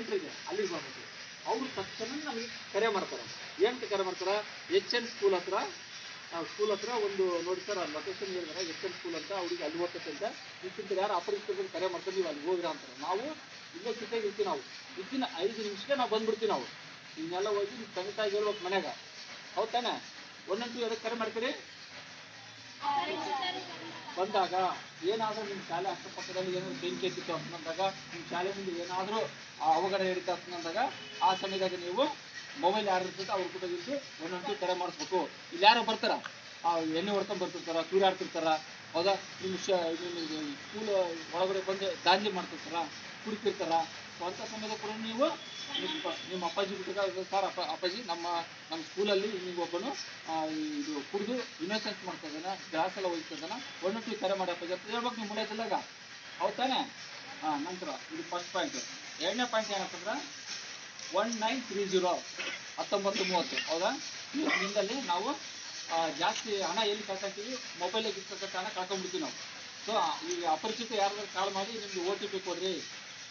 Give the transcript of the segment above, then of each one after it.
Centre ಇದೆ, ಅಲ್ಲಿಗೆ ಬರ್ಬೇಕು. ಅವರು ತಕ್ಷಣ ನಮಗೆ ಕರೆ ಮಾಡ್ತಾರೆ. ಏನಂತ ಕರೆ ಮಾಡ್ತಾರೆ? HN ಸ್ಕೂಲ್ ಹತ್ರ ಒಂದು ನೋಡಿ ಸರ್, ಲೊಕೇಶನ್ ಹೇಳಿದ್ರೆ HN ಸ್ಕೂಲ್ ಅಂತ, ಅವ್ರಿಗೆ ಅಲ್ಲಿ ಹೋಗ್ತೈತೆ ಅಂತ. ಇಂತಿಂತ ಯಾರು ಅಪರಿಚಿತರು ಕರೆ ಮಾಡ್ತಾರೆ, ನೀವು ಅಲ್ಲಿ ಹೋಗ್ರ ಅಂತಾರೆ. ನಾವು ಯೂನಿವರ್ಸಿಟಿಯಾಗಿ ಇರ್ತೀವಿ, ನಾವು ಇದ್ದಿನ 5 ನಿಮಿಷಕ್ಕೆ ನಾವು ಬಂದ್ಬಿಡ್ತೀವಿ. ನಾವು ಇನ್ನೆಲ್ಲ ಹೋಗಿ ನೀವು ತಂದೆ ತಾಯಿಗೆ ಹೇಳ್ಬೇಕು ಮನ್ಯಾಗ, ಹೌದು ತಾನೆ? 1 and 2 ಎದಕ್ಕೆ ಕರೆ ಮಾಡ್ತೀರಿ? ಬಂದಾಗ ಏನಾದರೂ ನಿಮ್ಮ ಶಾಲೆ ಅಕ್ಕಪಕ್ಕದಲ್ಲಿ ಏನಾದರೂ ಬೆಂಕಿ ಎತ್ತಿತ್ತು ಅಂತಂದಾಗ, ನಿಮ್ಮ ಶಾಲೆ ಮುಂದೆ ಏನಾದರೂ ಅವಘಡ ನಡೀತಾ ಅಂತಂದಾಗ, ಆ ಸಮಯದಾಗ ನೀವು ಮೊಬೈಲ್ ಯಾರು ಇರ್ತದೆ ಅವ್ರ ಕೂಡ ಇದ್ದು 1 and 2 ಕರೆ ಮಾಡಿಸ್ಬೇಕು. ಇಲ್ಲಿ ಯಾರೋ ಬರ್ತಾರ, ಎಣ್ಣೆ ಹೊಡ್ಕೊಂಡು ಬರ್ತಿರ್ತಾರ, ತೂರಾಡ್ತಿರ್ತಾರ, ಹೌದಾ? ನಿಮ್ಮ ಸ್ಕೂಲ್ ಒಳಗಡೆ ಬಂದು ದಾಂಧಲಿ ಮಾಡ್ತಿರ್ತಾರ, ಕುಡಿತಿರ್ತಾರ. ಸೊ ಅಂಥ ಸಮಯದ ಕೂಡ ನೀವು ನಿಮ್ಮ ಅಪ್ಪಾಜಿ ಬಿಟ್ಟಿದ್ದಾಗ, ಸರ್ ಅಪ್ಪಾಜಿ ನಮ್ಮ ಸ್ಕೂಲಲ್ಲಿ ಒಬ್ಬನು ಇದು ಕುಡಿದು ಇನ್ನೋಸೆನ್ಸ್ ಮಾಡ್ತಾ ಇದ್ದಾನೆ, ಗ್ಲಾಸ್ ಎಲ್ಲ ಹೋಗ್ತಾ ಇದ್ದಾನೆ, 1 and 2 ಕರೆ ಮಾಡಿ ಅಪ್ಪಾಜಿ ಅಂತ ಹೇಳ್ಬೇಕು ನೀವು ಮುಗಿಯೋದಿಲ್ಲಾಗ, ಹೌದು ತಾನೆ? ನಂತರ ಇದು ಫಸ್ಟ್ ಪಾಯಿಂಟ್. ಎರಡನೇ ಪಾಯಿಂಟ್ ಏನಂತಂದ್ರೆ 1930 1930, ಹೌದಾ? ನಿಮ್ಮಲ್ಲಿ ನಾವು ಜಾಸ್ತಿ ಹಣ ಎಲ್ಲಿ ಕಳ್ಕೊಂತೀವಿ? ಮೊಬೈಲಿಗೆ ಇರ್ತಕ್ಕಂಥ ಹಣ ಕಳ್ಕೊಂಡ್ಬಿಡ್ತೀವಿ ನಾವು. ಸೊ ಈಗ ಅಪರಿಚಿತ ಯಾರಾದ್ರೂ ಕಾಲ್ ಮಾಡಿ ನಿಮ್ದು OTP ಕೊಡ್ರಿ,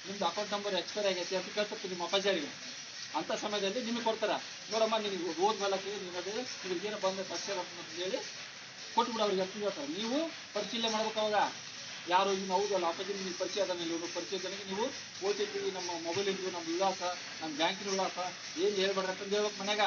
ನಿಮ್ದು ಅಕೌಂಟ್ ನಂಬರ್ ಎಕ್ಸ್ಪೈರ್ ಆಗೈತೆ ಅಂತ ಕೇಳ್ತಿರ್ತೀವಿ ನಿಮ್ಮ ಅಪ್ಪಾಜಿಯವರಿಗೆ. ಅಂಥ ಸಮಯದಲ್ಲಿ ನಿಮಗೆ ಕೊಡ್ತಾರೆ, ನೋಡಮ್ಮ ನಿಮಗೆ ಓದ್ಮೇಲಕ್ಕೆ ನಿಮಗೆ ಏನೋ ಬಂದ ಪರಿಚಯ ಅಂತ ಹೇಳಿ ಕೊಟ್ಬಿಡು ಅವ್ರಿಗೆ ಅಂತ ಹೇಳ್ತಾರೆ. ನೀವು ಪರಿಶೀಲನೆ ಮಾಡ್ಬೇಕು. ಅವಾಗ ಯಾರು ಇನ್ನು ಹೌದಲ್ಲ ಅಪ್ಪಾಜಿ ನಿಮಗೆ ಪರಿಚಯ ಅದನ್ನ ಇಲ್ಲಿ ಪರಿಚಯ ಜನಕ್ಕೆ ನೀವು OTP, ನಮ್ಮ ಮೊಬೈಲಿಂದು, ನಮ್ಮ ವಿಳಾಸ, ನಮ್ಮ ಬ್ಯಾಂಕಿನ ವಿಳಾಸ ಏನು ಹೇಳ್ಬೇಡ್ರಿ ಅಂತಂದು ಹೇಳ್ಬೇಕು ಮನ್ಯಾಗ.